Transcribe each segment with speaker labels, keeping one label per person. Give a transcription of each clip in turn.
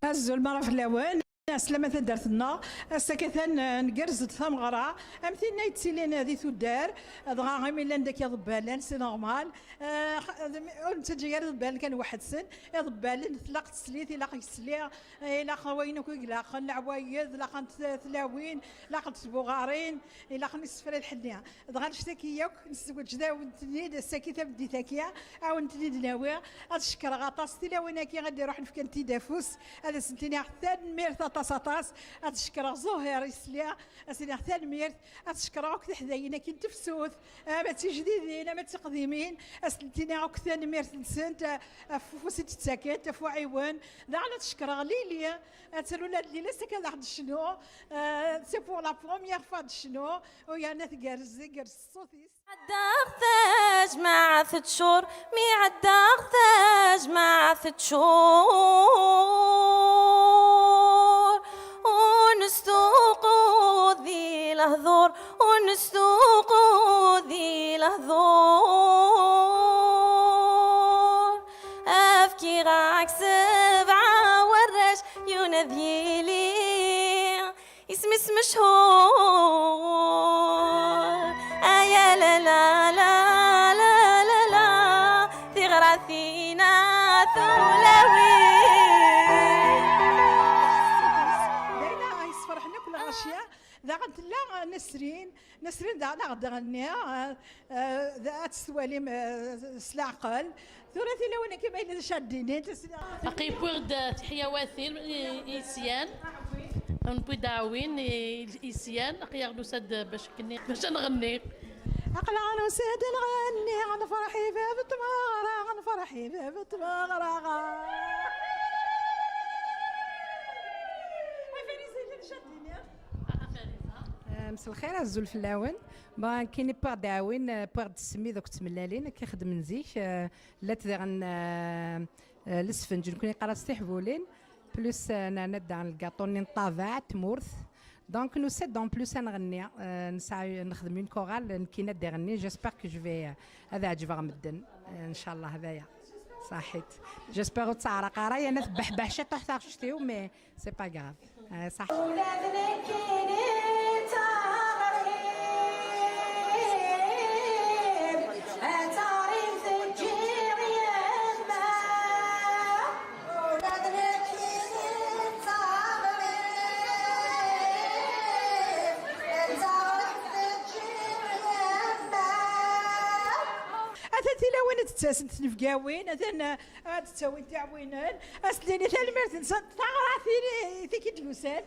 Speaker 1: المرأة في اللوان سلامة درتنا سكثان نقرز ثمغرة أمثلنا يتسيلين هذه تدار دغا غيميلا داك يضبالان سي نورمال تجي ضبال كان واحد سن يضبال تلاق تسليت لا يسلي لا خوينك لا خن عوايد لا خن ثلاوين لا خن تبوغارين لا خن السفره الحنيه دغا نشتكي ياك نسوج دا ونتنيد الساكيته بديتاكيا او نتنيد ناوي اشكر غطاس تلاوينا كي غادي نروح نفكن تيدافوس هذا سنتيني حتى ميرث طاسطاس اتشكر زهير يسليا اسيدي حتى الميرث اتشكر اكثر حداينا كي تفسوث ما تجديدين ما تقديمين اسنتيني اكثر ميرث نسنت فوسيت تساكت فو عيوان ذا على تشكر ليليا اتسالونا ليلة سكا واحد شنو سي بور لا بروميير فوا شنو ويا ناس كارز الصوتيس
Speaker 2: عداغ مع 3 شهور مي عداغ مع 3 شهور ونستوقو ذي الهذور ونستوقو ذي الهذور أفكي غاك 7 ورش ينذيلي اسمي اسم مشهور يا لا لا لا لا لا لا ثغرثينا ثولوي
Speaker 1: لينا يصفرحنا كل غاشيه ذا غنت لا نسرين ذا غدا غنيا ذا تسوالي سلاقل ثلاثي لو انا كما الا شادين
Speaker 3: اقي بورد تحيه واثيل ايسيان نبغي داوين ايسيان اقي ياخذوا سد باش نغني
Speaker 1: أقلع أنا وسيد نغني عن فرحي باب التمارة عن فرحي باب التمارة مساء الخير عزو الفلاون كاينين باغ داوين باغ تسمي دوك تملالين كيخدم نزيك لا تغن الاسفنج نكون قرا استحبولين بلوس نانا عن الكاطوني طابع تمورث دونك نو سيت دون بلوس نغني نسعى نخدم اون كورال كي ندي غني جيسبر كو جو في هذا عجبها مدن ان شاء الله هذايا صحيت جيسبر تسعر قرايه انا بحبحشه تحت شتيو مي سي با غاف صح وين تتساسنت نفقاوين اذن تساوي تعوينان اسليني ثاني مرت نصد تعرفي ثيك تلوسان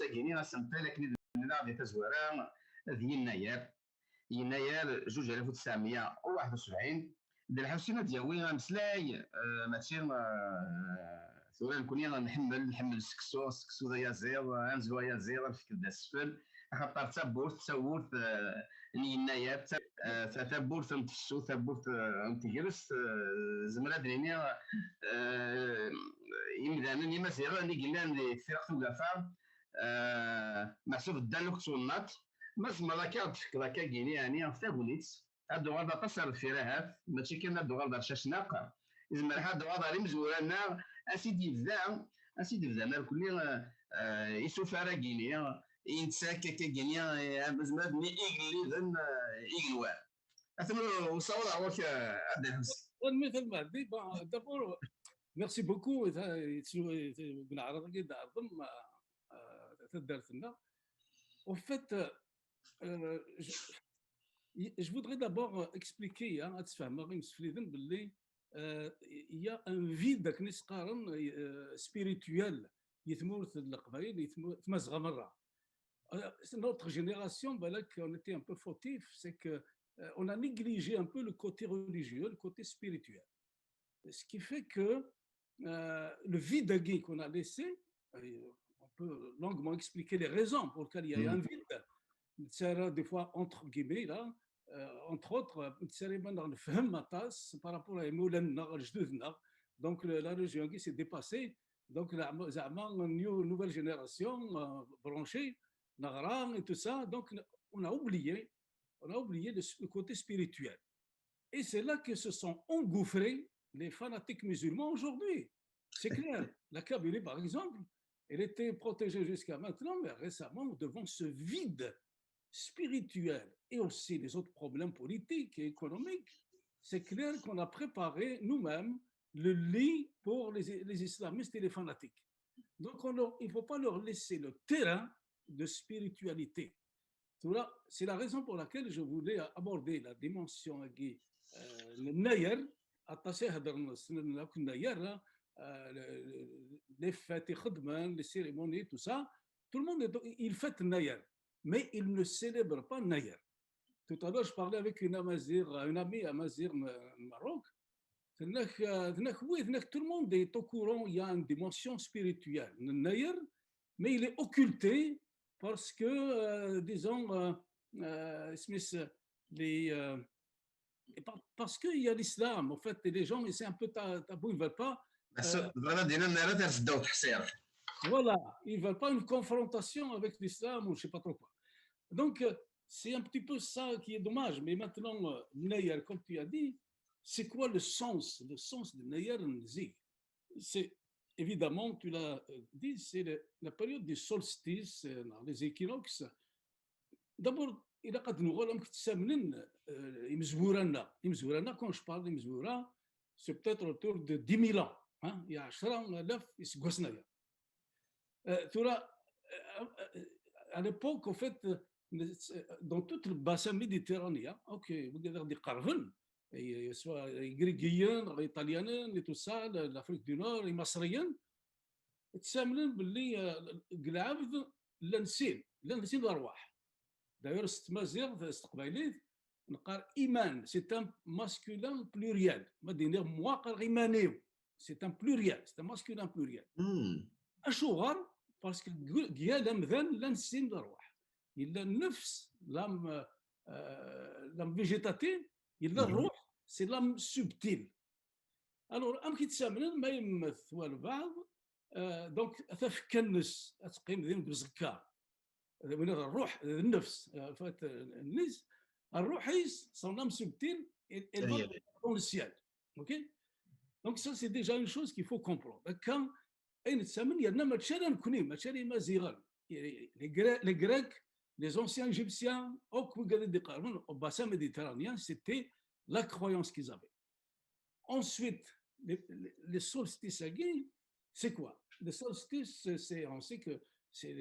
Speaker 4: ساكيني غاسنطي لكن لا دي تزويره ديال يناير 2971 ديال الحوسينه ديالي غنمسلاي ماشي ثورة نكوني نحمل السكسو ذا يازير غنزلو يازير الفكر دا السفل خاطر تابورت يناير تابورت نتفسو تابورت نتجرس زمرا دريني يمدانا نيما سيغا اللي قلنا اللي فرق توقفا محسوب الدانوك تونات مازما ذاك تفكر هكا كيني يعني في بونيت هادو غادا تصر في رهات ماشي كاين هادو غادا شاشناق زعما هادو غادا اللي مزورانا اسيدي بدا مال كلي يسوف راه كيني ينساك كيني زعما مي ايغلي ذن ايغلوان اثنو وصور عوك عبد الحميد
Speaker 5: مثل ما دي دابور ميرسي بوكو بالعرض كي عظم تدارت لنا au fait je voudrais d'abord expliquer il y a un vide spirituel يتمورث القبائل يتمزغ مرة. Notre génération, on était un peu fautif, c'est qu'on a négligé un peu le côté religieux, le côté spirituel. Ce qui fait que le vide qu'on a laissé, on peut longuement expliquer les raisons pour lesquelles il y a un vide. Des fois, entre guillemets, là, entre autres, par rapport à donc la religion qui s'est dépassée, donc une nouvelle génération branchée, et tout ça, donc on a oublié le côté spirituel. Et c'est là que se sont engouffrés les fanatiques musulmans aujourd'hui. C'est clair, la Kabylie par exemple, elle était protégée jusqu'à maintenant, mais récemment, devant ce vide spirituel et aussi les autres problèmes politiques et économiques, c'est clair qu'on a préparé nous-mêmes le lit pour les islamistes et les fanatiques. Donc il ne faut pas leur laisser le terrain de spiritualité. C'est la raison pour laquelle je voulais aborder la dimension le naïr, attaché à les fêtes, les cérémonies, tout ça. Tout le monde il fête naïr, mais il ne célèbre pas naïr. Tout à l'heure, je parlais avec une amie amazir Maroc. Tout le monde est au courant, il y a une dimension spirituelle. Naïr, mais il est occulté parce que, disons, parce qu'il y a l'islam, en fait, et les gens, c'est un peu tabou, ils ne veulent pas. Voilà, ils ne veulent pas une confrontation avec l'islam ou je ne sais pas trop quoi. Donc, c'est un petit peu ça qui est dommage. Mais maintenant, Naïr, comme tu as dit, c'est quoi le sens de Naïr Nzi? C'est évidemment, tu l'as dit, c'est la période du solstice, les équinoxes. D'abord, il a nous quand je parle de c'est peut-être autour de 10 000 ans. Hein? Il y a 10 000 à l'époque, en fait, dans tout le bassin méditerranéen, ok, vous avez des carvens, soit les Grecs, les Italiens, et tout ça, l'Afrique du Nord, les Masriens, تساملين باللي القلعبد لا نسين الارواح. D'ailleurs, cette mazir, cette قبيليت نقار إيمان, c'est un masculin pluriel. ما دينير مواقر إيمانيو, c'est un pluriel, c'est un masculin pluriel. أشوغر parce que قيال أمذان لا نسين الأرواح. Il a النفس, l'âme végétative, il a الروح, c'est l'âme subtile. Alors, أم كي تساملين ما يمث والبعض, donc تفكنس تقيم ذي بزكا. الروح النفس فات النفس الروح son âme subtile elle va dans le ciel. Ok, donc ça c'est déjà une chose qu'il faut comprendre. Quand les Grecs, les anciens Égyptiens, au bassin méditerranéen, c'était la croyance qu'ils avaient. Ensuite, les solstices, c'est quoi? Les solstices, on sait que c'est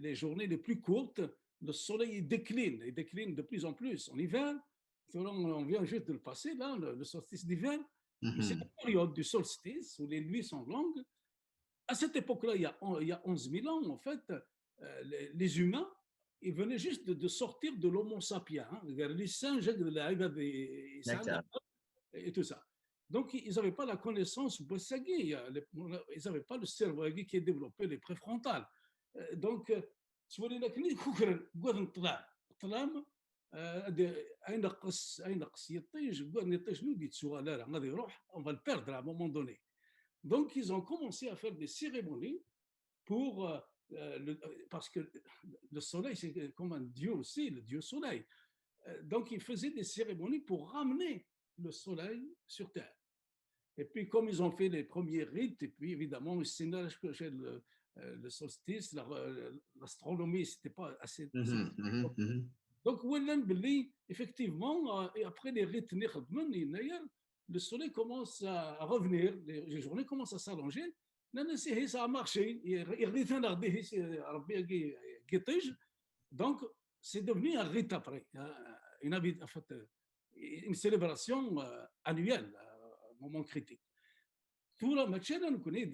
Speaker 5: les journées les plus courtes, le soleil décline, il décline de plus en plus. En hiver, on vient juste de le passer, là, le solstice d'hiver, c'est la période du solstice où les nuits sont longues. À cette époque-là, il y a 11 000 ans, en fait, les humains, ils venaient juste de sortir de l'homo sapiens. Hein. Les singes,
Speaker 4: D'accord.
Speaker 5: et tout ça. Donc, ils n'avaient pas la connaissance bossagui, ils n'avaient pas le cerveau qui est développé, les préfrontales. Donc, تولي لكن كوكرن قوذن طلام اي نقص يطيج قوذن يطيج شنو ديت سؤال لا غادي يروح on va le perdre à un moment donné. Donc, ils ont commencé à faire des cérémonies pour parce que le soleil, c'est comme un dieu aussi, le dieu soleil. Donc, ils faisaient des cérémonies pour ramener le soleil sur Terre. Et puis, comme ils ont fait les premiers rites, et puis évidemment, le solstice, l'astronomie, c'était pas assez. Donc, effectivement, et après les rites, le soleil commence à revenir, les journées commencent à s'allonger. Ça a marché. Donc, c'est devenu un rite après, une célébration annuelle, un moment critique. Tout le match, on connaît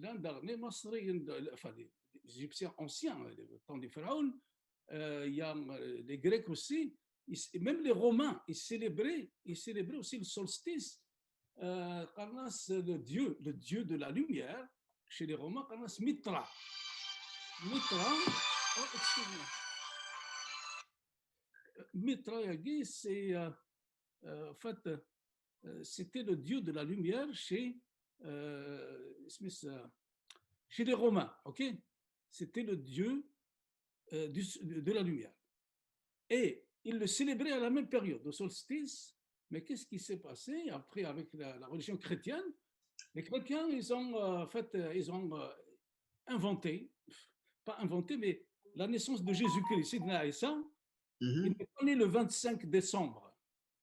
Speaker 5: l'un dernier Masri, enfin les Égyptiens anciens, le temps des pharaons, il y a les Grecs aussi, même les Romains, ils célébraient aussi le solstice. Le dieu de la lumière, chez les Romains, Mitra. Mitra, oh, excusez-moi. Mitra Yagi, c'est en fait, c'était le dieu de la lumière chez les Romains, ok? C'était le dieu de la lumière. Et ils le célébraient à la même période, au solstice. Mais qu'est-ce qui s'est passé après avec la religion chrétienne? Les chrétiens, ils ont inventé, pas inventé, mais la naissance de Jésus-Christ, Sidna Issa, il est né le 25 décembre.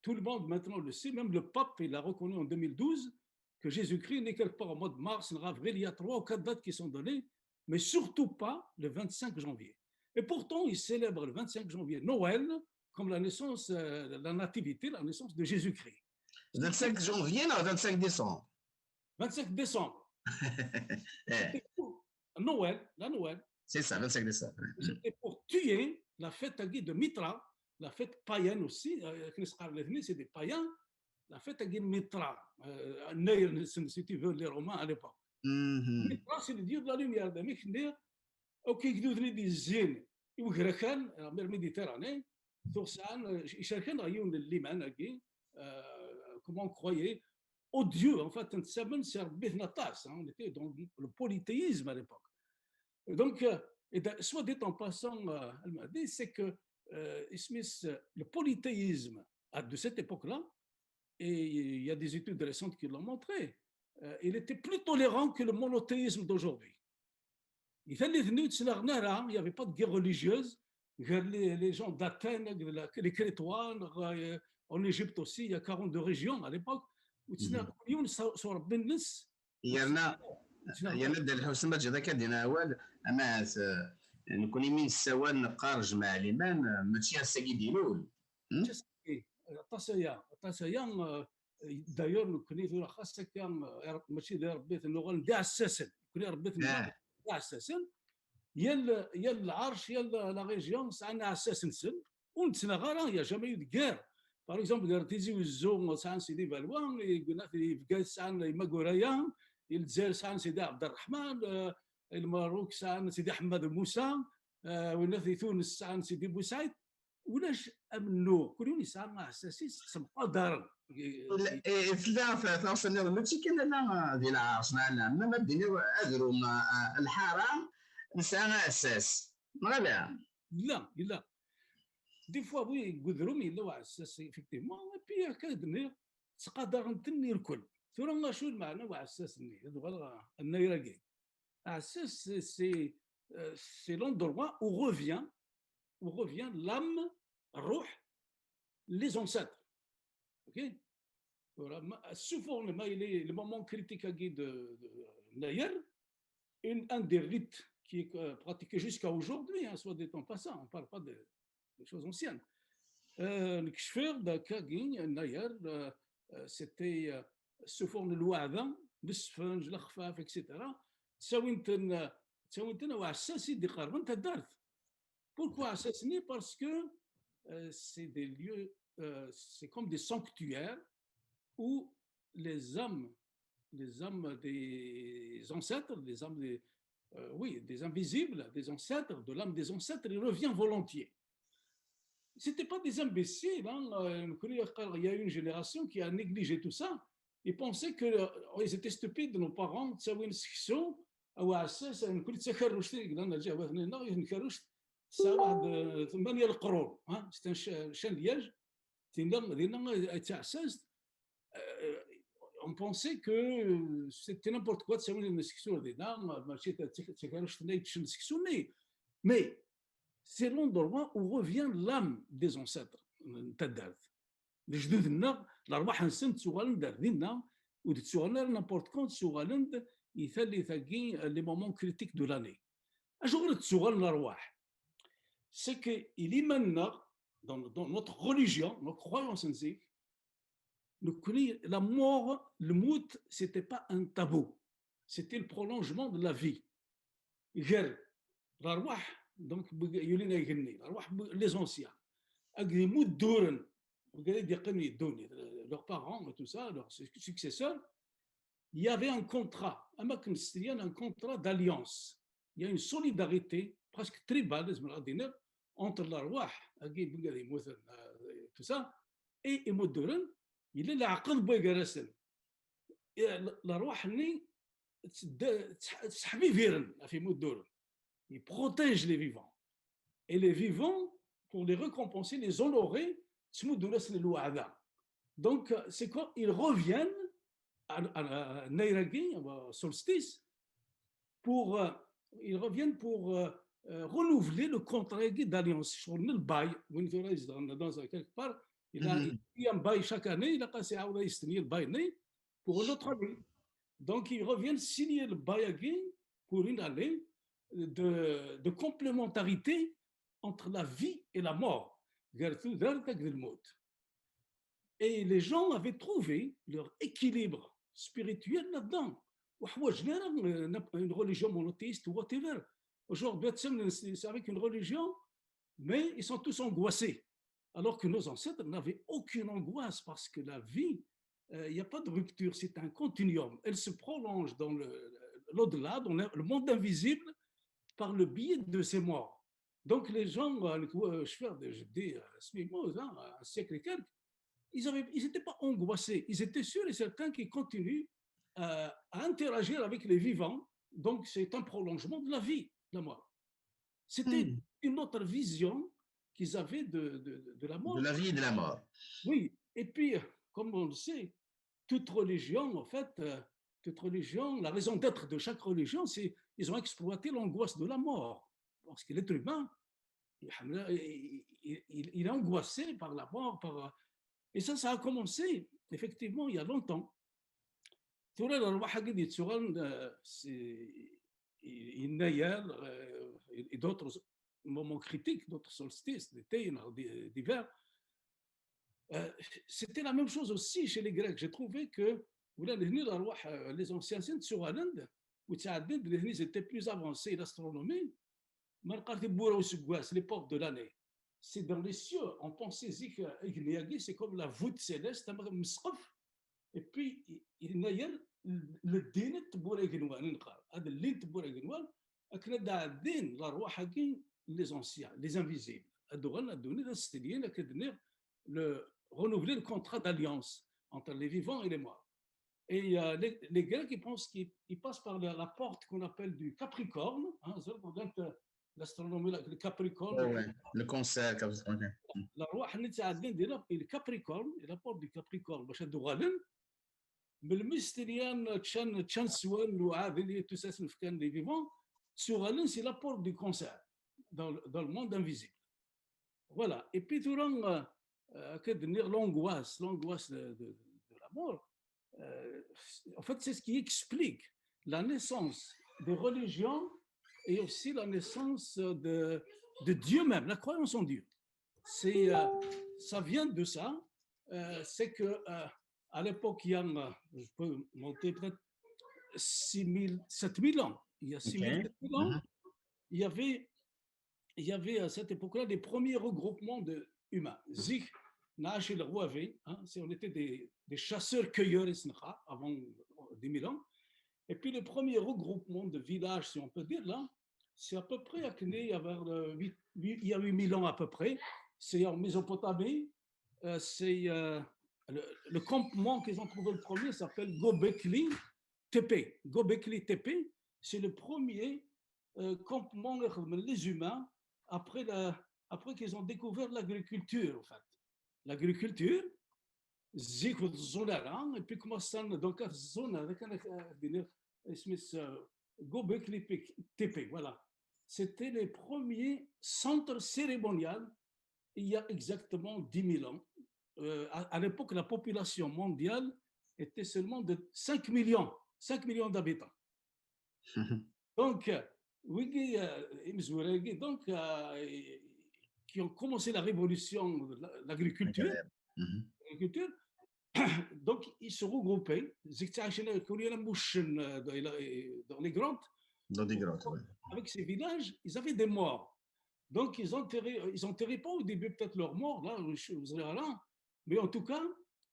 Speaker 5: Tout le monde maintenant le sait, même le pape, il l'a reconnu en 2012, que Jésus-Christ n'est quelque part au mois de mars, en avril, il y a 3 ou 4 dates qui sont données, mais surtout pas le 25 janvier. Et pourtant, ils célèbrent le 25 janvier Noël comme la naissance, la nativité, la naissance de Jésus-Christ.
Speaker 4: 25 janvier, non, 25 décembre.
Speaker 5: 25 décembre. Noël, la Noël.
Speaker 4: C'est ça, 25 décembre.
Speaker 5: C'était pour tuer la fête de Mitra, la fête païenne aussi, c'est des païens, la fête de Mitra, si tu veux, les Romains à l'époque. Mitra, c'est le dieu de la lumière. Ok, des zines, يوغركان mer Méditerranée, Tursan, يشاركن رايون الليمان comment on croyait au Dieu. En fait, on était dans le polythéisme à l'époque. Donc, soit dit en passant, elle m'a dit, c'est que le polythéisme de cette époque-là, et il y a des études récentes qui l'ont montré, il était plus tolérant que le monothéisme d'aujourd'hui. Il n'y avait pas de guerre religieuse. Les gens d'Athènes, les Crétois, en Égypte aussi, il y a 42 régions à l'époque.
Speaker 4: يانا دا الحوسه ما جا كدينا اول اما نكون يمين السواد نقارج مع ليمان ماشي الساقي دينول
Speaker 5: التصيان دايور نكوني في خاصه كان ماشي داير ربيت اللغه نتاع الساسن كوني ربيت نتاع الساسن يا العرش يا لا ريجيون سانا اساسن سن ونتسنا غير يا جامي دكار باغ اكزومبل دار تيزي وزو سان سيدي بالوان يقولنا في فكاس سان ماغورايا الجزائر سان سيدي عبد الرحمن الماروك سان سيدي حماد موسى ولا في تونس سان سيدي بوسعيد ولاش امنو كلهم سان اساسي سمقا دار
Speaker 4: ثلاثه وصلنا ماشي كان لا ديال عرسنا ما بدينا اذروا الحرام نسان اساس
Speaker 5: لا دي فوا وي قدروا يلا وعساس effectivement et puis كادني تقدر نتني الكل ثم شو المعنى وعساس ني النيراكي عساس c'est l'endroit où revient l'âme, الروح, les ancêtres. OK? Voilà, sous forme le moment critique de Nayer, un des rites qui est pratiqué jusqu'à aujourd'hui, hein, soit dit en passant, on ne parle pas des choses anciennes. Le kshfer de Kagin, Nayer, c'était sous forme de l'ouadan, le sponge, l'khfaf, etc. Ça, تساويتنا وعساسي دي قربن تدارت. Pourquoi assassiner? Parce que c'est des lieux, c'est comme des sanctuaires où les âmes des ancêtres, les âmes des, oui, des invisibles, des ancêtres, de l'âme des ancêtres, il revient volontiers. C'était pas des imbéciles, hein. Il y a une génération qui a négligé tout ça. Ils pensaient qu'ils étaient stupides, nos parents, تساوي سكسو أو عساس نقول تسكروا شتي قلنا جا وثني نكروش سا واحد 8 القرون ها شان لياج دينا تعساس. On pensait que c'était n'importe quoi تساوي السكسو دينا ماشي تسكروا شتي تشن سكسو mais c'est l'endroit où revient l'âme des ancêtres تدارت لجدودنا الارواح نسن تسوغالن دارنا ودتسوغالنا نابورت كونت تسوغالن يثلي ثاقي لي مومون كريتيك دو لاني اشغل تسوغالن الارواح سي كي يليمنا dans notre religion, notre croyance en Zik, la mort, le mout, c'était pas un tabou, c'était le prolongement de la vie. الارواح donc يولينا يغني الارواح les anciens اقدي موت دورن وقاعد يقني يدوني leurs parents et tout ça leurs successeurs. Il y avait un contrat, un contrat d'alliance. Il y a une solidarité presque tribale entre l'arwah, tout ça, et Moudouren. Il est là, l'arwah, il protège les vivants. Et les vivants, pour les récompenser, les honorer, donc c'est quoi? Ils reviennent à Nairagi, au solstice, ils reviennent pour renouveler le contrat d'alliance. Le bail, dans quelque part, il a un bail chaque année, il a passé à le bail pour une autre année. Donc ils reviennent signer le bail pour une année de complémentarité entre la vie et la mort. Et les gens avaient trouvé leur équilibre spirituel là-dedans. Une religion monothéiste ou whatever. Aujourd'hui, c'est avec une religion, mais ils sont tous angoissés. Alors que nos ancêtres n'avaient aucune angoisse parce que la vie, il n'y a pas de rupture, c'est un continuum. Elle se prolonge dans l'au-delà, dans le monde invisible, par le biais de ces morts. Donc les gens, je dis, un siècle et quelques, ils n'étaient pas angoissés, ils étaient sûrs et certains qu'ils continuent à interagir avec les vivants. Donc c'est un prolongement de la vie, de la mort. C'était une autre vision qu'ils avaient de la mort.
Speaker 4: De la vie et de la mort.
Speaker 5: Oui, et puis, comme on le sait, toute religion, en fait, la raison d'être de chaque religion, c'est qu'ils ont exploité l'angoisse de la mort. Parce que l'être humain, il est angoissé par la mort. Et ça a commencé, effectivement, il y a longtemps. Et d'autres moments critiques, d'autres solstices, d'été, d'hiver. C'était la même chose aussi chez les Grecs. J'ai trouvé que les anciens ils étaient plus avancés, l'astronomie. L'époque de l'année. C'est dans les cieux. On pensait que c'est comme la voûte céleste, et puis il y a le din les anciens, les invisibles. Le renouveler le contrat d'alliance entre les vivants et les morts. Et les Grecs, ils pensent qu'ils passent par la porte qu'on appelle du Capricorne, l'astronomie, le Capricorne.
Speaker 4: Le concert, comme ça.
Speaker 5: La roi le Capricorne, et la porte du Capricorne, mais le mystérieux Tchan Swan ou Adeli, tout ça, c'est les vivants, c'est la porte du concert dans le monde invisible. Voilà. Et puis, durant l'angoisse de la mort, en fait, c'est ce qui explique la naissance des religions et aussi la naissance de Dieu même, la croyance en Dieu. Ça vient de ça. C'est que à l'époque, il y a, je peux monter peut-être 6 000, 7 000 ans, il y a
Speaker 4: Ok.
Speaker 5: 6 000 ans,
Speaker 4: Mhm.
Speaker 5: il y avait, il y avait à cette époque-là des premiers regroupements humains. Zik, Nash et le Rouavé, on était des chasseurs-cueilleurs avant 10 000 ans. Et puis le premier regroupement de villages, si on peut dire là, c'est à peu près à Kné, il y a 8 000 ans à peu près. C'est en Mésopotamie. C'est le campement qu'ils ont trouvé le premier s'appelle Gobekli Tepe. Gobekli Tepe, c'est le premier campement les humains après, après qu'ils ont découvert l'agriculture. En fait. L'agriculture, zik الزونة et puis comment ça donc الزونة هذا كان اسمه Gobekli Tepe, voilà. C'était les premiers centres cérémoniaux il y a exactement 10 000 ans. À l'époque, la population mondiale était seulement de 5 millions, 5 millions d'habitants. Donc, donc qui ont commencé la révolution de l'agriculture,
Speaker 4: Mhm.
Speaker 5: donc ils se regroupaient, dans les grottes,
Speaker 4: Dans des grottes, ouais.
Speaker 5: avec ces villages, ils avaient des morts. Donc, ils enterraient pas au début peut-être leurs morts, là, mais en tout cas,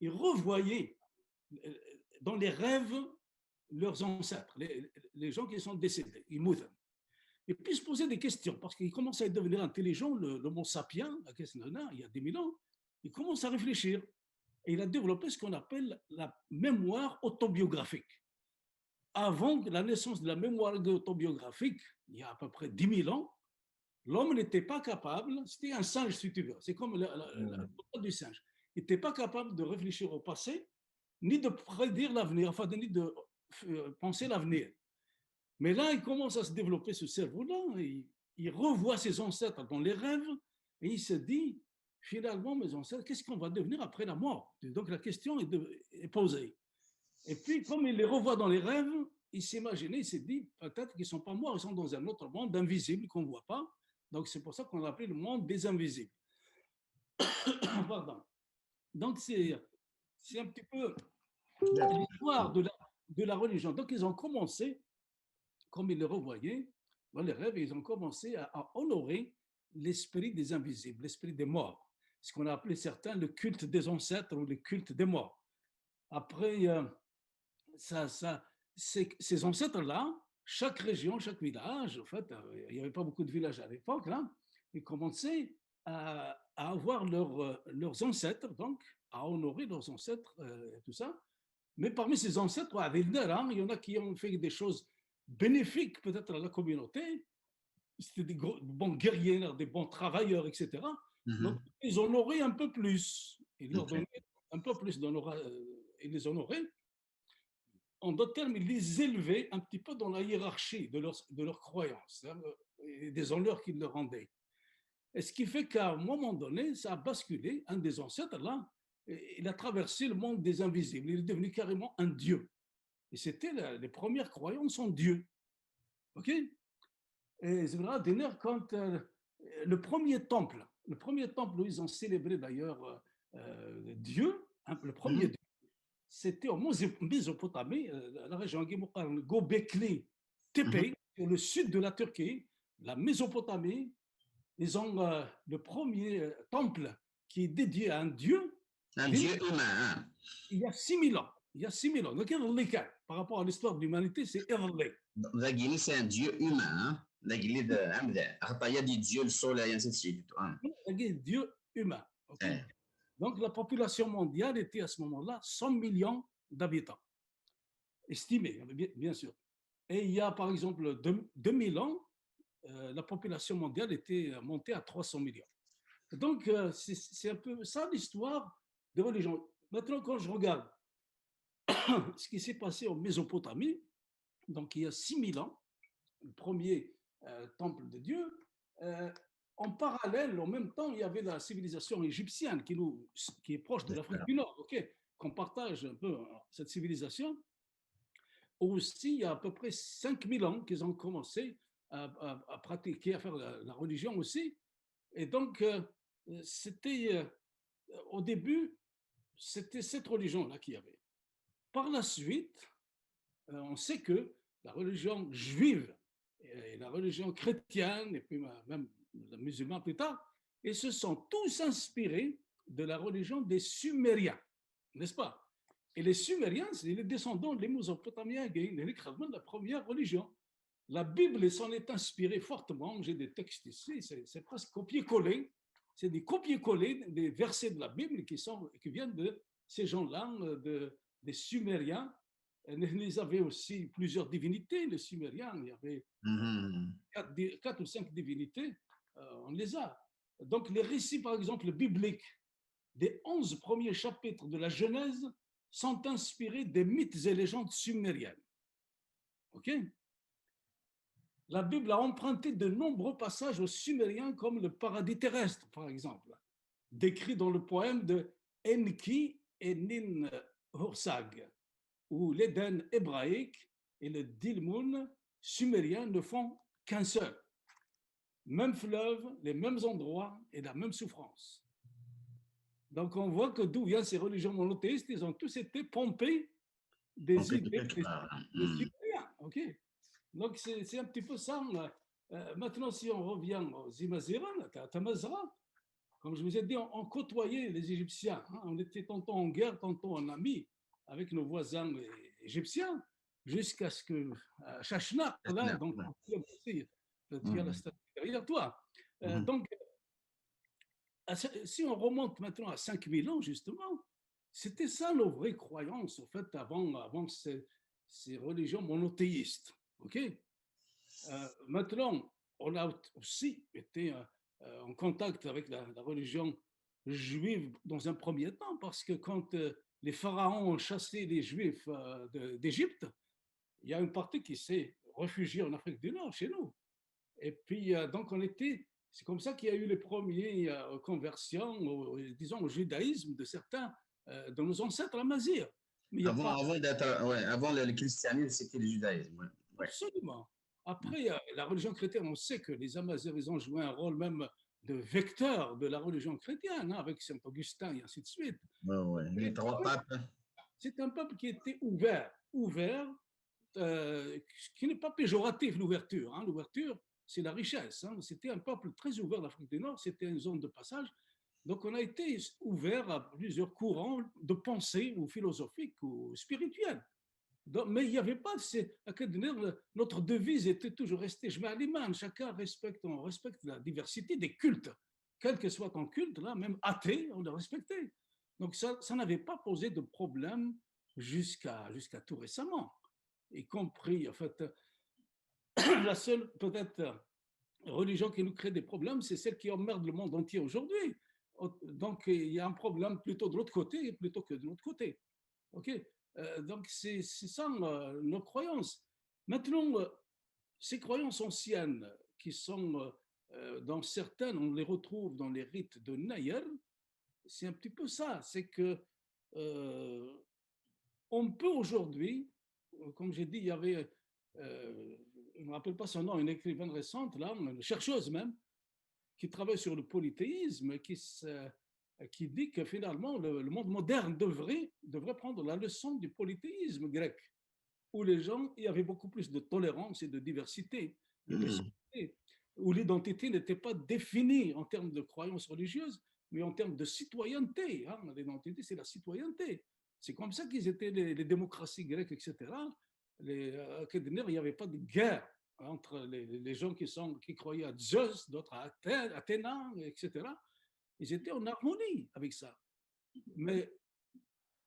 Speaker 5: ils revoyaient dans les rêves leurs ancêtres, les gens qui sont décédés, ils mourent. Et puis, ils se posaient des questions, parce qu'ils commencent à devenir intelligents, le Homo sapiens, il y a 10 000 ans, il commence à réfléchir. Et il a développé ce qu'on appelle la mémoire autobiographique. Avant la naissance de la mémoire autobiographique, il y a à peu près 10 000 ans, l'homme n'était pas capable, c'était un singe si tu veux, c'est comme la du singe, il n'était pas capable de réfléchir au passé, ni de prédire l'avenir, enfin, ni de penser l'avenir. Mais là, il commence à se développer ce cerveau-là, il revoit ses ancêtres dans les rêves, et il se dit, finalement, mes ancêtres, qu'est-ce qu'on va devenir après la mort? Donc la question est posée. Et puis, comme il les revoit dans les rêves, il s'imaginait, il s'est dit, peut-être qu'ils ne sont pas morts, ils sont dans un autre monde invisible qu'on ne voit pas. Donc, c'est pour ça qu'on a appelé le monde des invisibles. Pardon. Donc, c'est un petit peu l'histoire de la religion. Donc, ils ont commencé, comme ils le revoyaient dans les rêves, ils ont commencé à honorer l'esprit des invisibles, l'esprit des morts. Ce qu'on a appelé certains le culte des ancêtres ou le culte des morts. Après, ces ancêtres-là, chaque région, chaque village, en fait, il n'y avait pas beaucoup de villages à l'époque, là, ils commençaient à avoir leurs ancêtres, donc à honorer leurs ancêtres et tout ça. Mais parmi ces ancêtres, il y en a qui ont fait des choses bénéfiques peut-être à la communauté. C'était des bons guerriers, des bons travailleurs, etc. Donc, ils honoraient un peu plus. Ils leur donnaient un peu plus ils les honoraient. En d'autres termes, ils les élevaient un petit peu dans la hiérarchie de leur croyance, et des honneurs qu'ils leur rendaient. Et ce qui fait qu'à un moment donné, ça a basculé, un des ancêtres, là, il a traversé le monde des invisibles, il est devenu carrément un dieu. Et c'était les premières croyances en Dieu. OK? Et c'est vrai, quand le premier temple où ils ont célébré d'ailleurs Dieu, le premier Dieu, c'était en Mésopotamie, la région Gobekli Tepe, sur le sud de la Turquie, la Mésopotamie. Ils ont le premier temple qui est dédié à un dieu.
Speaker 4: Un dieu humain.
Speaker 5: Il y a 6 000 ans. Il y a 6 000 ans. Donc, par rapport à l'histoire de l'humanité, c'est Erlé.
Speaker 4: Dagini, c'est un dieu humain. Il y a des dieux, le soleil, ainsi de suite.
Speaker 5: Dieu humain. Okay. Donc, la population mondiale était à ce moment-là 100 millions d'habitants, estimés, bien sûr. Et il y a, par exemple, 2000 ans, la population mondiale était montée à 300 millions. Donc, c'est un peu ça l'histoire de religion. Maintenant, quand je regarde ce qui s'est passé en Mésopotamie, donc il y a 6000 ans, le premier temple de Dieu, en parallèle, en même temps, il y avait la civilisation égyptienne qui est proche de l'Afrique du Nord, okay, qu'on partage un peu cette civilisation. Aussi, il y a à peu près 5000 ans qu'ils ont commencé à pratiquer, à faire la religion aussi. Et donc, c'était au début, c'était cette religion-là qu'il y avait. Par la suite, on sait que la religion juive et la religion chrétienne, et puis même le musulman plus tard, et se sont tous inspirés de la religion des Sumériens, n'est-ce pas? Et les Sumériens, c'est les descendants des Mésopotamiens, la première religion. La Bible s'en est inspirée fortement. J'ai des textes ici, c'est presque copier-coller. C'est des copier-coller des versets de la Bible qui viennent de ces gens-là, des Sumériens. Ils avaient aussi plusieurs divinités, les Sumériens. Il y avait quatre ou cinq divinités. On les a. Donc, les récits, par exemple, bibliques des 11 premiers chapitres de la Genèse sont inspirés des mythes et légendes sumériennes. OK? La Bible a emprunté de nombreux passages aux Sumériens, comme le paradis terrestre, par exemple, décrit dans le poème de Enki et Nin-Hursag, où l'Éden hébraïque et le Dilmun sumérien ne font qu'un seul. Même fleuve, les mêmes endroits et la même souffrance. Donc on voit que d'où viennent ces religions monothéistes, ils ont tous été pompés des idées des Sumériens. OK? Donc c'est un petit peu ça. Maintenant, si on revient aux Imazighen, à Tamazra, comme je vous ai dit, on côtoyait les Égyptiens. Hein, on était tantôt en guerre, tantôt en amis avec nos voisins égyptiens, jusqu'à ce que Shashnak, là, donc, il y a la statue derrière toi. Donc, si on remonte maintenant à 5000 ans, justement, c'était ça nos vraies croyances, en fait, avant ces religions monothéistes. OK? Maintenant, on a aussi été en contact avec la religion juive dans un premier temps, parce que quand les pharaons ont chassé les Juifs d'Égypte, il y a une partie qui s'est réfugiée en Afrique du Nord, chez nous. Et puis, donc, c'est comme ça qu'il y a eu les premières conversions, disons, au judaïsme de certains de nos ancêtres amazirs.
Speaker 4: Avant le christianisme, c'était le judaïsme.
Speaker 5: Ouais. Absolument. Après, la religion chrétienne, on sait que les Amazirs, ils ont joué un rôle même de vecteur de la religion chrétienne, hein, avec Saint Augustin et ainsi de suite.
Speaker 4: Les trois papes.
Speaker 5: C'est un peuple qui était ouvert, qui n'est pas péjoratif, l'ouverture. Hein. L'ouverture, c'est la richesse. Hein. C'était un peuple très ouvert d'Afrique du Nord, c'était une zone de passage. Donc, on a été ouvert à plusieurs courants de pensée, ou philosophiques, ou spirituels. Donc, mais il n'y avait pas, notre devise était toujours restée, je mets à l'imam, chacun on respecte la diversité des cultes, quel que soit ton culte, là, même athée, on le respectait. Donc, ça n'avait pas posé de problème jusqu'à tout récemment, y compris, en fait, la seule, peut-être, religion qui nous crée des problèmes, c'est celle qui emmerde le monde entier aujourd'hui. Donc, il y a un problème plutôt de l'autre côté plutôt que de l'autre côté. OK? Donc, c'est ça nos croyances. Maintenant, ces croyances anciennes qui sont dans certaines, on les retrouve dans les rites de Nayar, c'est un petit peu ça. C'est que on peut aujourd'hui, comme j'ai dit, il y avait, je ne me rappelle pas son nom, une écrivaine récente, là, une chercheuse même, qui travaille sur le polythéisme, qui dit que finalement le monde moderne devrait prendre la leçon du polythéisme grec, où les gens, il y avait beaucoup plus de tolérance et de diversité, où l'identité n'était pas définie en termes de croyances religieuses, mais en termes de citoyenneté. Hein. L'identité, c'est la citoyenneté. C'est comme ça qu'ils étaient les démocraties grecques, etc. Il n'y avait pas de guerre entre les gens qui croyaient à Zeus, d'autres à Athéna, etc. Ils étaient en harmonie avec ça. Mais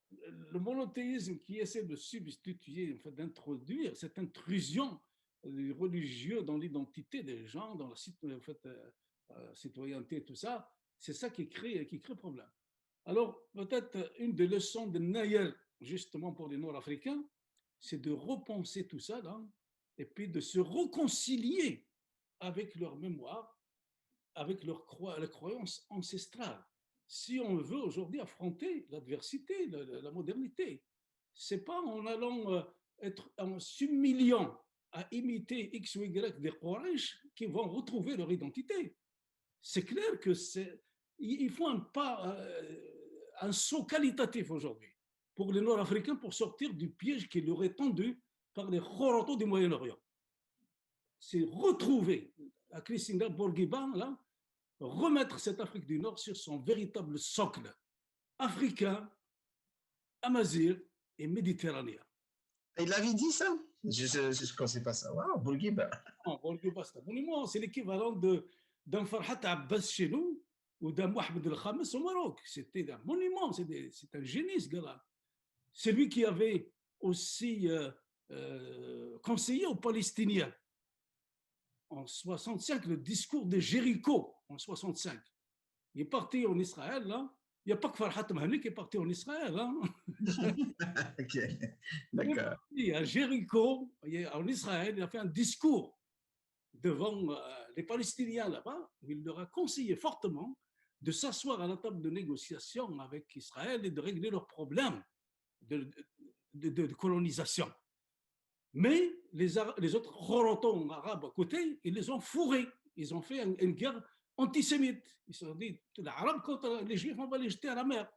Speaker 5: le monothéisme qui essaie de substituer, en fait, d'introduire cette intrusion religieuse dans l'identité des gens, dans la citoyenneté, tout ça, c'est ça qui crée problème. Alors, peut-être une des leçons de Nayar, justement pour les Nord-Africains, c'est de repenser tout ça, là, et puis de se réconcilier avec leur mémoire, avec la croyance ancestrale. Si on veut aujourd'hui affronter l'adversité, la modernité, c'est pas en allant en s'humiliant à imiter X ou Y des Quraysh qui vont retrouver leur identité. C'est clair que il faut un saut qualitatif aujourd'hui pour les Nord-Africains pour sortir du piège qui leur est tendu par les Khorotos du Moyen-Orient. c'est retrouver à Christina Bourguiba, là, remettre cette Afrique du Nord sur son véritable socle africain, amazigh et méditerranéen.
Speaker 4: Il avait dit ça? Je ne connaissais pas ça. Waouh, Bourguiba.
Speaker 5: Non, Bourguiba, c'est un monument, c'est l'équivalent d'un Farhat Abbas chez nous ou d'un Mohamed El Khamis au Maroc. C'était un monument, c'est un génie ce gars-là. C'est lui qui avait aussi conseillé aux Palestiniens en 65 le discours de Jéricho en 65. Il est parti en Israël, là. Il n'y a pas que Farhat Mahani qui est parti en Israël. Hein.
Speaker 4: Ok, d'accord.
Speaker 5: Il est à Jéricho, en Israël, il a fait un discours devant les Palestiniens là-bas, où il leur a conseillé fortement de s'asseoir à la table de négociation avec Israël et de régler leurs problèmes de colonisation. Mais les autres Khorotons arabes à côté, ils les ont fourrés. Ils ont fait une guerre antisémite. Ils se sont dit, les Arabes contre les Juifs, on va les jeter à la mer.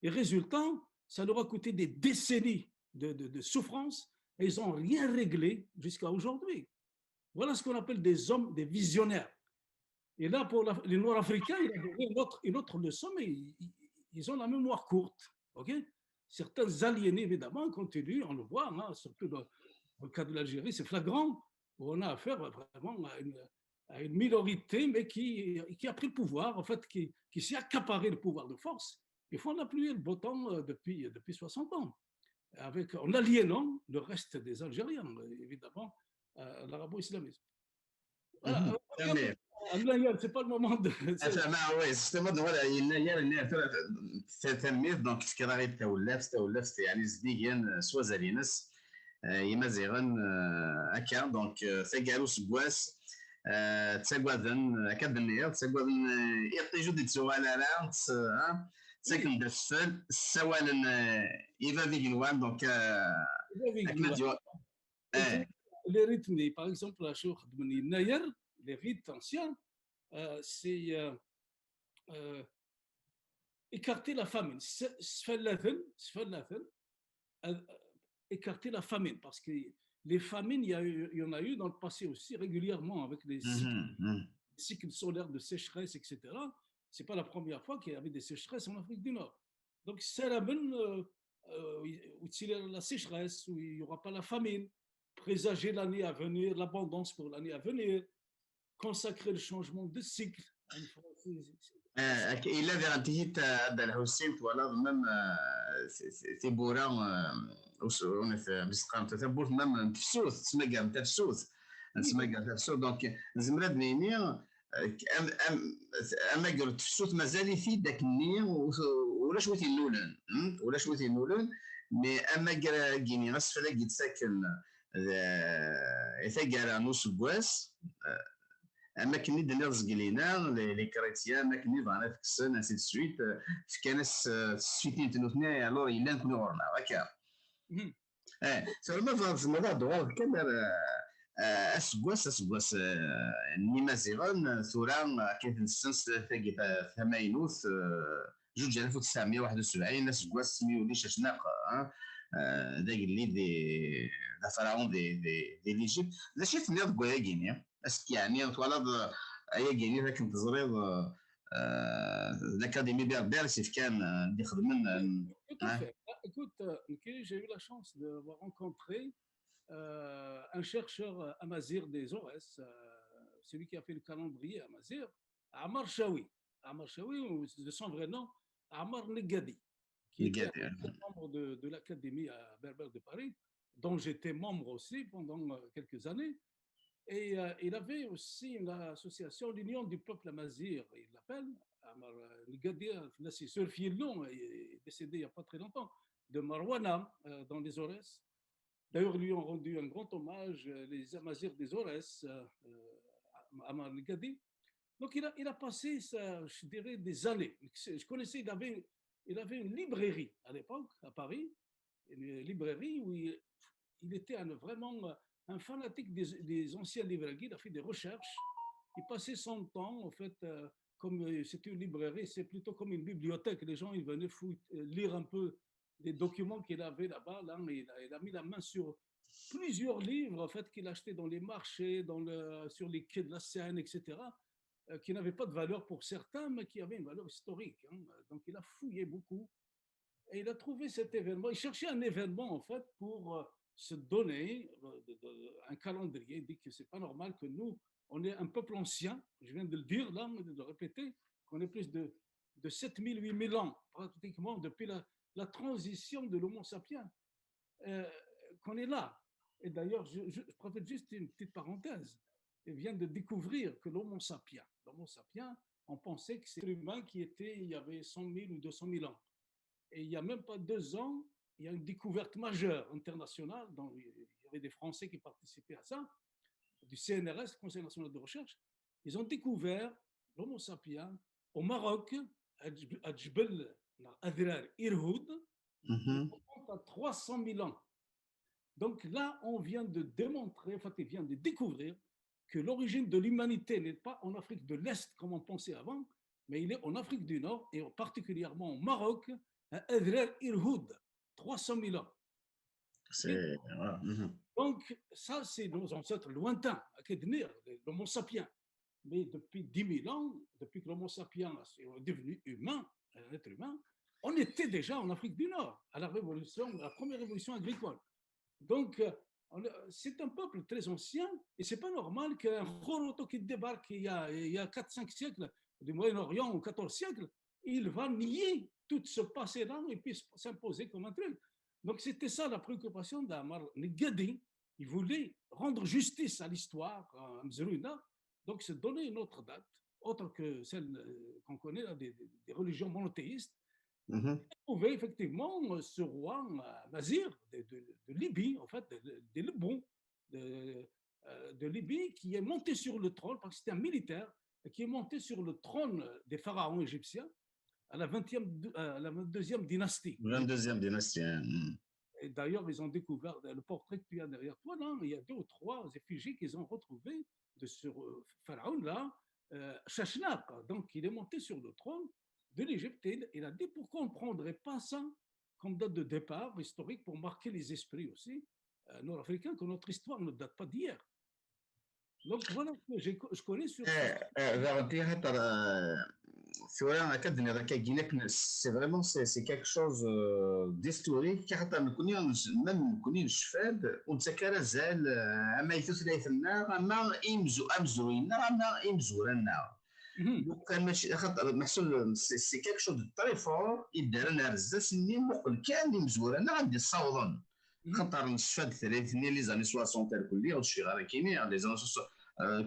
Speaker 5: Et résultat, ça leur a coûté des décennies de souffrance et ils n'ont rien réglé jusqu'à aujourd'hui. Voilà ce qu'on appelle des hommes, des visionnaires. Et là, pour les Nord-Africains, il y a une autre leçon, mais ils ont la mémoire courte. Okay, certains aliénés, évidemment, continuent, on le voit, hein, surtout dans le cas de l'Algérie, c'est flagrant, où on a affaire vraiment à une minorité, mais qui a pris le pouvoir, en fait, qui s'est accaparé le pouvoir de force. Il faut en appuyer le bouton depuis 60 ans, en aliénant le reste des Algériens, évidemment, l'arabo-islamisme. Voilà. C'est pas le moment de.
Speaker 4: Oui, justement, voilà, il y a تنمير دونك فكره غير تولفت يعني زديا سوازالينس يمازيغن هكا دونك ثقالو سكواس تساقوادن هكا بالنير تساقوادن يطيجو دي تسوالا ساكن دفل سوالا يفا فيغنوان دونك
Speaker 5: les rythmes, par exemple, les rites anciens, c'est écarter la famine. Écarter la famine, parce que les famines, il y en a eu dans le passé aussi régulièrement avec les cycles solaires de sécheresse, etc. Ce n'est pas la première fois qu'il y avait des sécheresses en Afrique du Nord. Donc, c'est la sécheresse, où il n'y aura pas la famine, présager l'année à venir, l'abondance pour l'année à venir, consacrer le changement de cycle.
Speaker 4: Il avait anticipé الحسين ولا même في بورا ونا في مسقام تبورت même تفسوس تسمى كاع تفسوس دونك نزمر هاد نيني اما قالوا تفسوس مازال في داك النية ولا شويه النولان مي اما كيني غاس فلا كي تساكن ثقالا نص بواس اما كني دنا رزقلينا لي كريتيان ما كني ضانا في السن انسي دو سويت في كانس سويتين تنوثنا الور الا نكونوا ورنا هكا سولما فاز الموضوع دوار كان اسكواس نيمازيغون ثورا كيف السنس ثاقي ثماينوث 1971 اسكواس سميو لي شاشناق ذاك اللي دي فرعون دي ليجيبت لا شي تنيض كوايا كينيا اسك يعني طوالد ايا كيني ذاك التزريض l'académie berbère c'est كان اللي خدمنا.
Speaker 5: Écoute, j'ai eu la chance d'avoir rencontré un chercheur amazigh des Aurès, celui qui a fait le calendrier amazigh, Amar Chaoui, de son vrai nom, Amar Negadi, qui était membre de l'académie berbère de Paris, dont j'étais membre aussi pendant quelques années. Et il avait aussi une association, l'Union du peuple amazigh, il l'appelle, Amar Negadi, sur Fielon, il est décédé il n'y a pas très longtemps, de Marwana, dans les Aurès. D'ailleurs, ils lui ont rendu un grand hommage, les Amazirs des Aurès, Amar Negadi. Donc, il a passé, je dirais, des années. Je connaissais, il avait une librairie à l'époque, à Paris, une librairie où il était vraiment un fanatique des anciens livres. Il a fait des recherches. Il passait son temps, en fait, comme c'était une librairie, c'est plutôt comme une bibliothèque. Les gens, ils venaient lire un peu des documents qu'il avait là-bas. Là, il a mis la main sur plusieurs livres en fait, qu'il achetait dans les marchés, sur les quais de la Seine, etc., qui n'avaient pas de valeur pour certains, mais qui avaient une valeur historique. Hein. Donc il a fouillé beaucoup et il a trouvé cet événement. Il cherchait un événement en fait pour se donner un calendrier. Il dit que c'est pas normal que nous, on est un peuple ancien, je viens de le dire là, de le répéter, qu'on est plus de 7000, 8000 ans, pratiquement depuis la transition de l'Homo sapiens, qu'on est là. Et d'ailleurs, je profite juste une petite parenthèse. Il vient de découvrir que l'Homo sapiens, on pensait que c'est l'humain qui était, il y avait 100 000 ou 200 000 ans. Et il n'y a même pas 2 ans, il y a une découverte majeure internationale, dont il y avait des Français qui participaient à ça, du CNRS, Conseil national de recherche. Ils ont découvert l'Homo sapiens au Maroc, à Djbel Adrar Irhoud, à 300 000 ans. Donc là, on vient de démontrer, en fait, il vient de découvrir que l'origine de l'humanité n'est pas en Afrique de l'Est, comme on pensait avant, mais il est en Afrique du Nord, et particulièrement au Maroc, à Adrar Irhoud, 300 000 ans.
Speaker 4: Voilà.
Speaker 5: Donc, ça, c'est nos ancêtres lointains, à Kednir, l'Homo sapiens. Mais depuis 10 000 ans, depuis que l'Homo sapiens est devenu humain, un être humain, on était déjà en Afrique du Nord, à la première révolution agricole. Donc, c'est un peuple très ancien, et ce n'est pas normal qu'un Khoroto qui débarque il y a 4-5 siècles, du Moyen-Orient au 14 siècle, il va nier tout ce passé-là et puis s'imposer comme un truc. Donc, c'était ça la préoccupation d'Amar Negadi. Il voulait rendre justice à l'histoire, à Mzrouna, donc se donner une autre date, autre que celle qu'on connaît, des religions monothéistes. Il a trouvé effectivement ce roi Mazir de Libye, en fait, des Lebons de Libye, qui est monté sur le trône, parce que c'était un militaire, qui est monté sur le trône des pharaons égyptiens à la 22e dynastie.
Speaker 4: 22e dynastie.
Speaker 5: Et d'ailleurs, ils ont découvert le portrait que tu as derrière toi, là, il y a 2 ou 3 effigies qu'ils ont retrouvées de ce pharaon-là, Shashnaq. Donc, il est monté sur le trône de l'Égypte. Il a dit pourquoi on ne prendrait pas ça comme date de départ historique pour marquer les esprits aussi nord-africains, que notre histoire ne date pas d'hier. Donc, voilà ce que je connais sur
Speaker 4: c'est vraiment c'est quelque chose d'historique car même كوني الشفاد ونتكرر زال اما يثلاث النار اما امزوينا اما امزورنا كان ماشي خاطر محسن سي كيك شوز دو تري فور يدار لنا بزاف سنين مقبل كان اللي مزورنا غادي يصاوضون خاطر الشفاد ثلاثين لي زاني 60 الكليه وشي غير كاينين لي زاني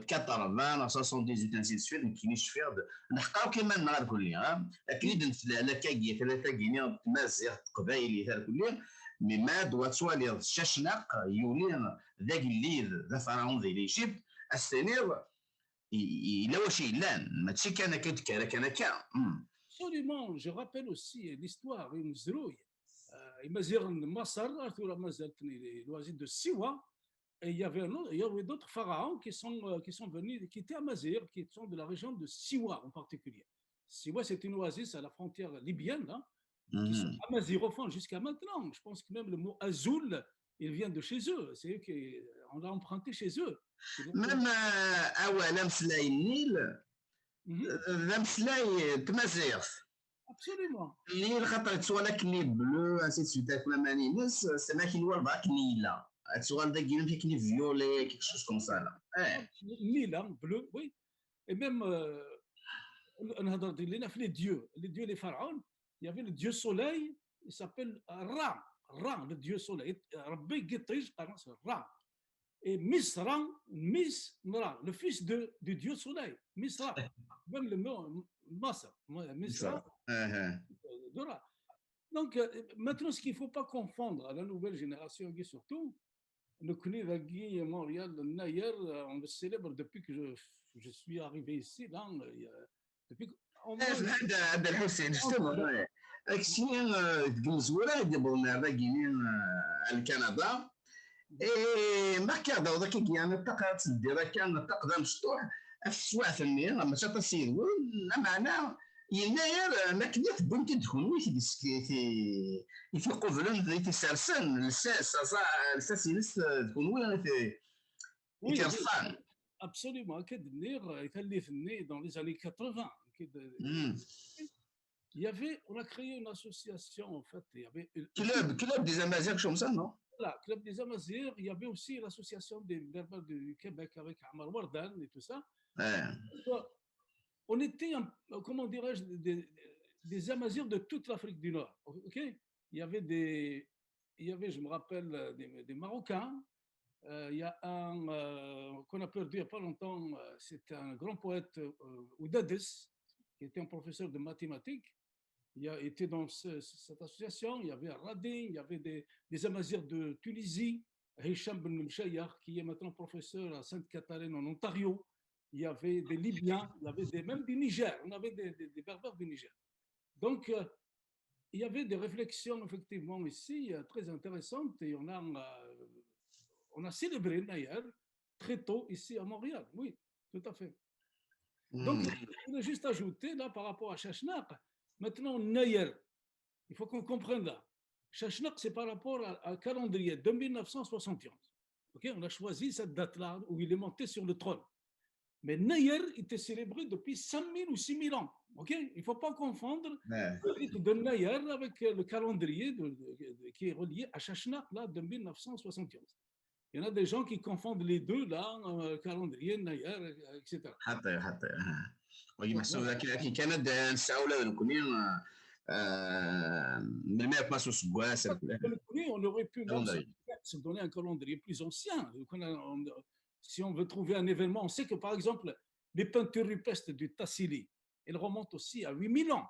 Speaker 4: 80 78 ainsi de suite ما كاينينش فيها نحقاو كيما النهار كلها اكيد لا كاكي ثلاثه كينيا تمازيغ قبايلي ثار كلها مي ما دوا توالي الشاشناق يولي ذاك اللي ذا فرعون ذي ليجيبت السنير إلا واش يلان ماشي كان كتكرا كان كان.
Speaker 5: Absolument, je rappelle aussi l'histoire de Mzrouy. Imazir Massar, Arthur Mazal, l'oasis de Siwa. Et il y avait d'autres pharaons qui sont venus, qui étaient à Mazir, qui sont de la région de Siwa en particulier. Siwa, c'est une oasis à la frontière libyenne, hein, qui sont à Mazirophone jusqu'à maintenant. Je pense que même le mot Azoul, il vient de chez eux. C'est eux qu'on l'a emprunté chez eux.
Speaker 4: Même أولا مسلاي النيل ذا مسلاي تمازيغ.
Speaker 5: Absolument.
Speaker 4: النيل خاطر تسوى كني بلو انسي سويت كل مانينس سما كينوا ربع كنيله. تسوى ذاك كاين كني فيولي كيك شوز كوم سا لا.
Speaker 5: Nil, bleu, oui. Et même les dieux, les pharaons, il y avait le dieu soleil, il s'appelle Ra, le dieu soleil. Rabbi Gitrij, Ra. Et Misra, le fils du dieu soleil, Misra, même le mot Massa, Misra, de Ra. Donc maintenant, ce qu'il ne faut pas confondre à la nouvelle génération, surtout, le Kuni Vagui et Montréal, le Nayer, on le célèbre depuis que je suis arrivé ici, là, depuis
Speaker 4: هذا الحسين justement اكسين الجمزوره يدبرنا راكيين الكندا ما كان ذاك كيان الطاقه تدي راه كان الطاقه مشطوح في السواع ثاني ما شاط السيد معنا يناير ما كنا تبون تدخل ويش في قبل ذي سارسن الساس ينس تكون وين
Speaker 5: Oui,
Speaker 4: في
Speaker 5: oui,
Speaker 4: رصان.
Speaker 5: absolument. Dans les années 80,
Speaker 4: مم.
Speaker 5: on a créé une association, en fait. Il y avait
Speaker 4: كلاب دي زمازيغ شو مسا نو؟
Speaker 5: voilà, Club des Amazirs, il y avait aussi l'association des Berbères du Québec avec Amar Wardan et tout ça. On était, comment dirais-je, des Amazirs de toute l'Afrique du Nord. Ok, je me rappelle, des Marocains. Il y a un qu'on a perdu il n'y a pas longtemps, c'est un grand poète, Oudades, qui était un professeur de mathématiques. Il a été dans cette association. Il y avait Radin, il y avait des Amazirs de Tunisie, Hicham Ben Mchayar, qui est maintenant professeur à Sainte-Catherine en Ontario. Il y avait des Libyens, il y avait même du Niger, on avait des Berbères du Niger. Donc, il y avait des réflexions effectivement ici très intéressantes et on a célébré d'ailleurs très tôt ici à Montréal. Oui, tout à fait. Donc, je voulais juste ajouter là par rapport à Chachnaq. Maintenant, Nayer, il faut qu'on comprenne là. Chachnaq, c'est par rapport à calendrier de 1971. Okay, on a choisi cette date-là où il est monté sur le trône. Mais Nayer était célébré depuis 5000 ou 6000 ans. Okay, il ne faut pas confondre le rite de Nayer avec le calendrier qui est relié à Chachnaq là, de 1971. Il y en a des gens qui confondent les deux là, calendrier, Nayer, etc.
Speaker 4: حتى وي محسوب لكن كانت نساولا نكونين من ما يقاسو سكواس
Speaker 5: on aurait pu même se donner un calendrier plus ancien. Si on veut trouver un événement, on sait que par exemple, les peintures rupestres du Tassili, elles remontent aussi à 8000 ans.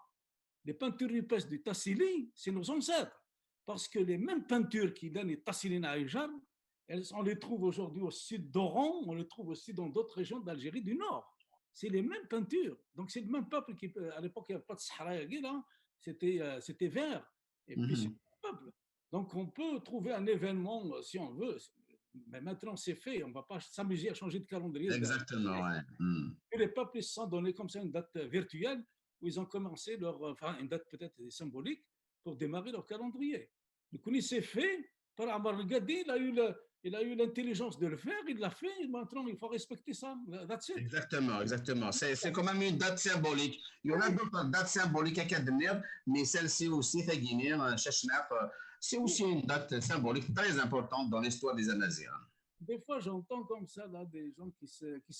Speaker 5: Les peintures rupestres du Tassili, c'est nos ancêtres. Parce que les mêmes peintures qui donnent les Tassilines à Aïjar, on les trouve aujourd'hui au sud d'Oran, on les trouve aussi dans d'autres régions d'Algérie du Nord. C'est les mêmes peintures. Donc c'est le même peuple qui, à l'époque, il n'y avait pas de Sahara, là, c'était vert. Et puis c'est le peuple. Donc on peut trouver un événement si on veut. Mais maintenant c'est fait, on ne va pas s'amuser à changer de calendrier.
Speaker 4: Exactement, ouais.
Speaker 5: Et les peuples se sont donné comme ça une date virtuelle où ils ont commencé une date peut-être symbolique pour démarrer leur calendrier. Du coup, c'est fait par Amar Ghadi, il a eu l'intelligence de le faire, il l'a fait, et maintenant il faut respecter ça. That's it.
Speaker 4: Exactement. C'est quand même une date symbolique. Il y en a d'autres dates symboliques à Kademir, mais celle-ci aussi, Chachnaq, c'est aussi une date symbolique très importante dans l'histoire des Amazirs.
Speaker 5: Des fois, j'entends comme ça là, des gens qui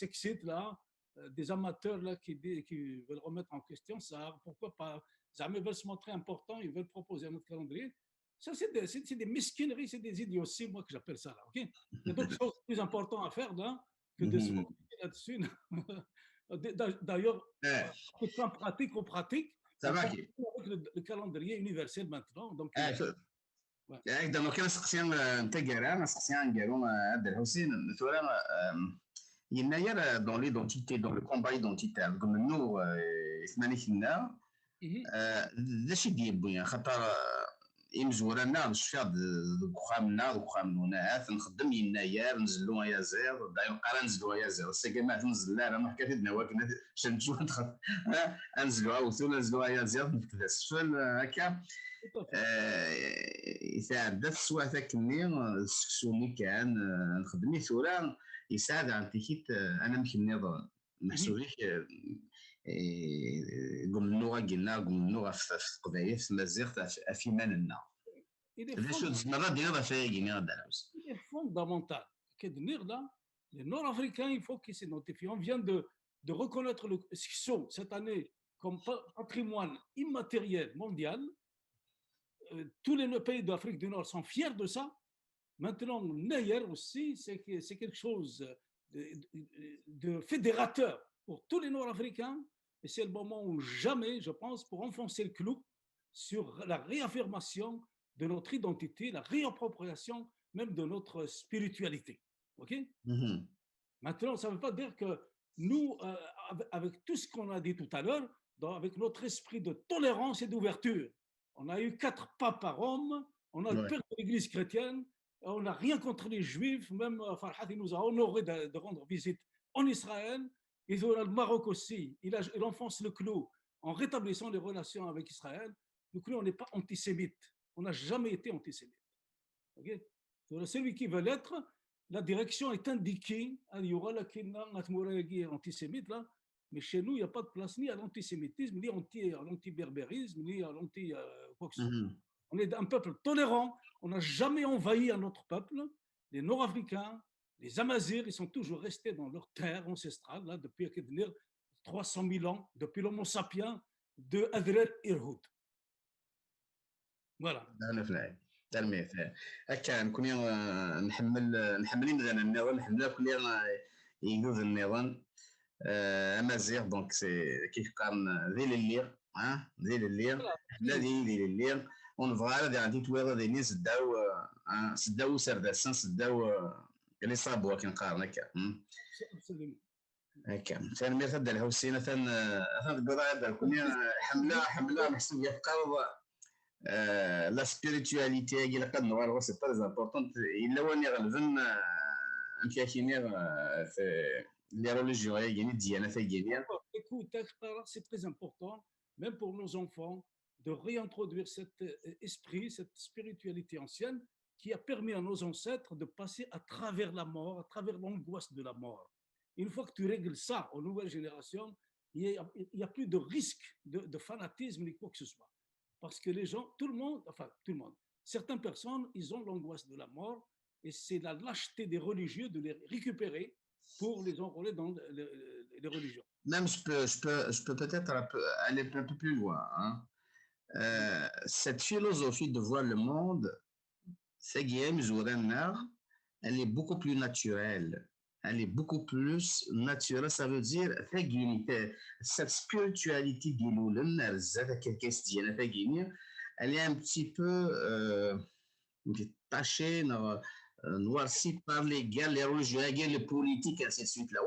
Speaker 5: s'excitent, là, des amateurs là, qui veulent remettre en question ça. Pourquoi pas? Jamais veulent se montrer importants, ils veulent proposer un autre calendrier. Ça, c'est des mesquineries, c'est des idioties, moi, que j'appelle ça, là, ok? Il y a d'autres choses plus importantes à faire, là, que de se montrer là-dessus. D'ailleurs, en pratique, on pratique.
Speaker 4: Ça va,
Speaker 5: avec le calendrier universel maintenant. Donc,
Speaker 4: دابا كنسقسي انت كرا نسقسي نقالو عبد الحسين مثلا يناير دون ليدونتيتي دون لو كومبا ايدونتيتير منو ثمانية ذا شي ديال خاطر مزورانا الشفاء دوخامنا دوخامنا نخدم يناير نزلو يا زير داير قرا نزلو يا زير السكيمات نزل لا ما حكيت لنا واكنا شنتو نزلوها وثولا نزلوها يا زير نفكد السفل هكا يساعد السوا ثاكني السكسوني كان نخدمي ثورا يساعد عن تيكيت انا مكني ظن محسوبيك قلنا قلنا قلنا في القضايا في المزيغ في مالنا علاش المره ديالنا فايقين هذا العوز
Speaker 5: il est fondamental كدنير là les Nord-Africains il faut qu'ils s'identifient on vient de reconnaître le Schizo cette année comme patrimoine immatériel mondial. Tous les pays d'Afrique du Nord sont fiers de ça. Maintenant, Nayer aussi, c'est quelque chose de fédérateur pour tous les Nord-Africains. Et c'est le moment où jamais, je pense, pour enfoncer le clou sur la réaffirmation de notre identité, la réappropriation même de notre spiritualité. OK? Maintenant, ça ne veut pas dire que nous, avec tout ce qu'on a dit tout à l'heure, avec notre esprit de tolérance et d'ouverture, on a eu 4 papes à Rome, on a le père de l'Église chrétienne, on n'a rien contre les Juifs, même Farhat nous a honoré de rendre visite en Israël, et le Maroc aussi, il enfonce le clou en rétablissant les relations avec Israël, nous, on n'est pas antisémite. On n'a jamais été antisémite. Okay? Donc, celui qui veut l'être, la direction est indiquée. Il y aura la antisémite là, mais chez nous, il n'y a pas de place ni à l'antisémitisme, ni à l'anti-berbérisme, ni à l'anti quoi que ce soit. On est un peuple tolérant. On n'a jamais envahi un autre peuple. Les Nord-Africains, les Amazirs, ils sont toujours restés dans leur terre ancestrale là, depuis 300 000 ans, depuis l'Homo sapiens de Adrer Irhoud. Voilà.
Speaker 4: تلميذ هكا نكون نحملين مثلا النظام نحملها كل يجوز النظام امازيغ دونك سي كيف قال ذيل الليغ ذيل الليغ حنا ذيل الليغ ونبغى هذا غادي تويض ذيني سداو سرداسان سداو اللي صابوا كنقارن هكا هكا تنمير تبدا الهوسينه تنقرا هذا كل حمله محسوب يفقر la spiritualité il a pas de c'est très important il a واني غالبا امكانيات les religions يعني ديانه ثانيه.
Speaker 5: Écoute, c'est très important même pour nos enfants de réintroduire cet esprit, cette spiritualité ancienne qui a permis à nos ancêtres de passer à travers la mort, à travers l'angoisse de la mort. Une fois que tu règles ça aux nouvelles générations, il n'y a plus de risque de fanatisme ni quoi que ce soit. Parce que les gens, tout le monde, certaines personnes, ils ont l'angoisse de la mort et c'est la lâcheté des religieux de les récupérer pour les enrôler dans les religions.
Speaker 4: Même je peux peut-être aller un peu plus loin. Hein. Cette philosophie de voir le monde, elle est beaucoup plus naturelle. Elle est beaucoup plus naturelle, ça veut dire cette spiritualité elle est un petit peu tachée, noircie par les guerres, les religions, les politiques, ainsi de suite. Là,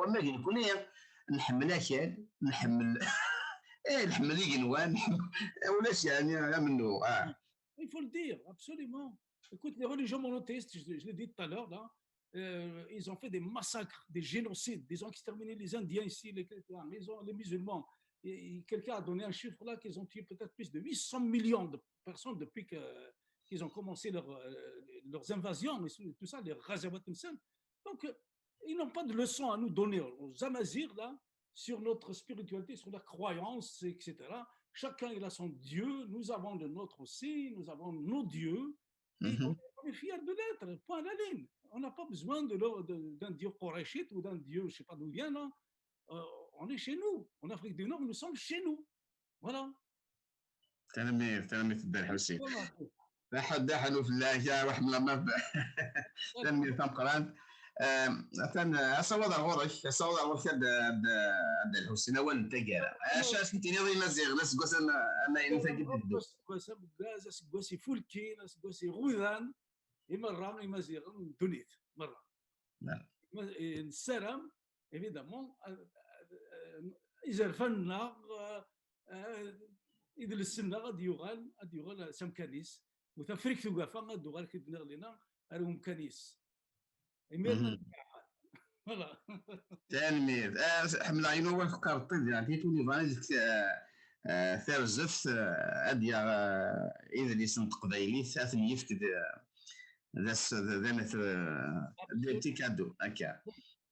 Speaker 5: il faut le dire, absolument. Écoute, les religions monothéistes, je l'ai dit tout à l'heure, là, ils ont fait des massacres, des génocides, des ont exterminé les Indiens ici, les musulmans. Quelqu'un a donné un chiffre là qu'ils ont tué peut-être plus de 800 millions de personnes depuis qu'ils ont commencé leurs invasions, et tout ça, les Ghazawat. Donc, ils n'ont pas de leçon à nous donner aux Amazirs là, sur notre spiritualité, sur la croyance, etc. Chacun il a son Dieu, nous avons le nôtre aussi, nous avons nos dieux. Et on est fiers de l'être, point à la ligne. On n'a pas besoin d'un dieu Qurayshite ou d'un dieu, je ne sais pas d'où vient, là. On est chez nous. En Afrique du Nord, nous sommes chez nous. Voilà.
Speaker 4: تلميذ الدرحوسي دحنوا في الله ورحمة الله تلميذ تم قران أصوّد الغرش هذا الحسين وين تجارة أشاش كنتي نظري مزيغ ناس قوس أنا ينتجد
Speaker 5: قوس قوس فولكي ناس قوس غوذان مرة مزيغ دونيت مرة السلام évidemment إذا رفنا إذا السنة غادي يغال سمكانيس وتفريك ثقافة غادي يغال كيدنا لنا أروم كانيس إميرنا voilà.
Speaker 4: تلميذ حمل عينو وين فكر الطب يعني توني فانيك ثرزف أديا إذا اللي سنت قبايلي ثلاث يفكد ذا مثل تيكادو هكا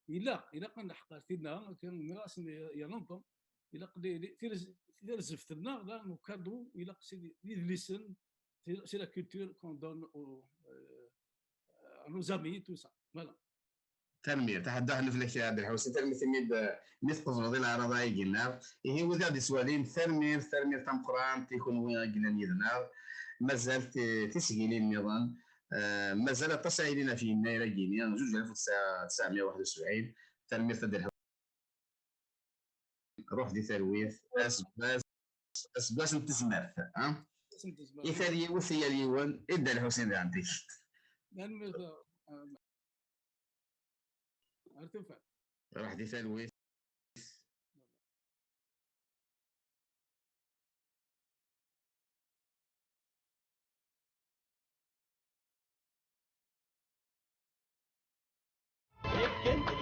Speaker 5: إلا كنا حقرتنا كان مراس يا لونطون إلا قدي ثرزف لنا لا نكادو إلا سي ليسن سي لا كولتور كون دون à nos amis tout ça voilà.
Speaker 4: تنمية تحدثنا في الأشياء بالحوسي تنمية مثل قصر العرضاء قلنا هي وذا سؤالين ثرمير تم قرآن تكون وين قلنا نيدنا ما زالت تسجيل النظام ما زالت تسعيدنا في النايرة جينيا جوج 1971 تنمية تدير روح دي ثرويث أسباس نتسمرت ها إثاري وثيا ليون إدى الحسين ذا عندك
Speaker 5: ارتفع
Speaker 4: راح دي ثانوي
Speaker 6: It can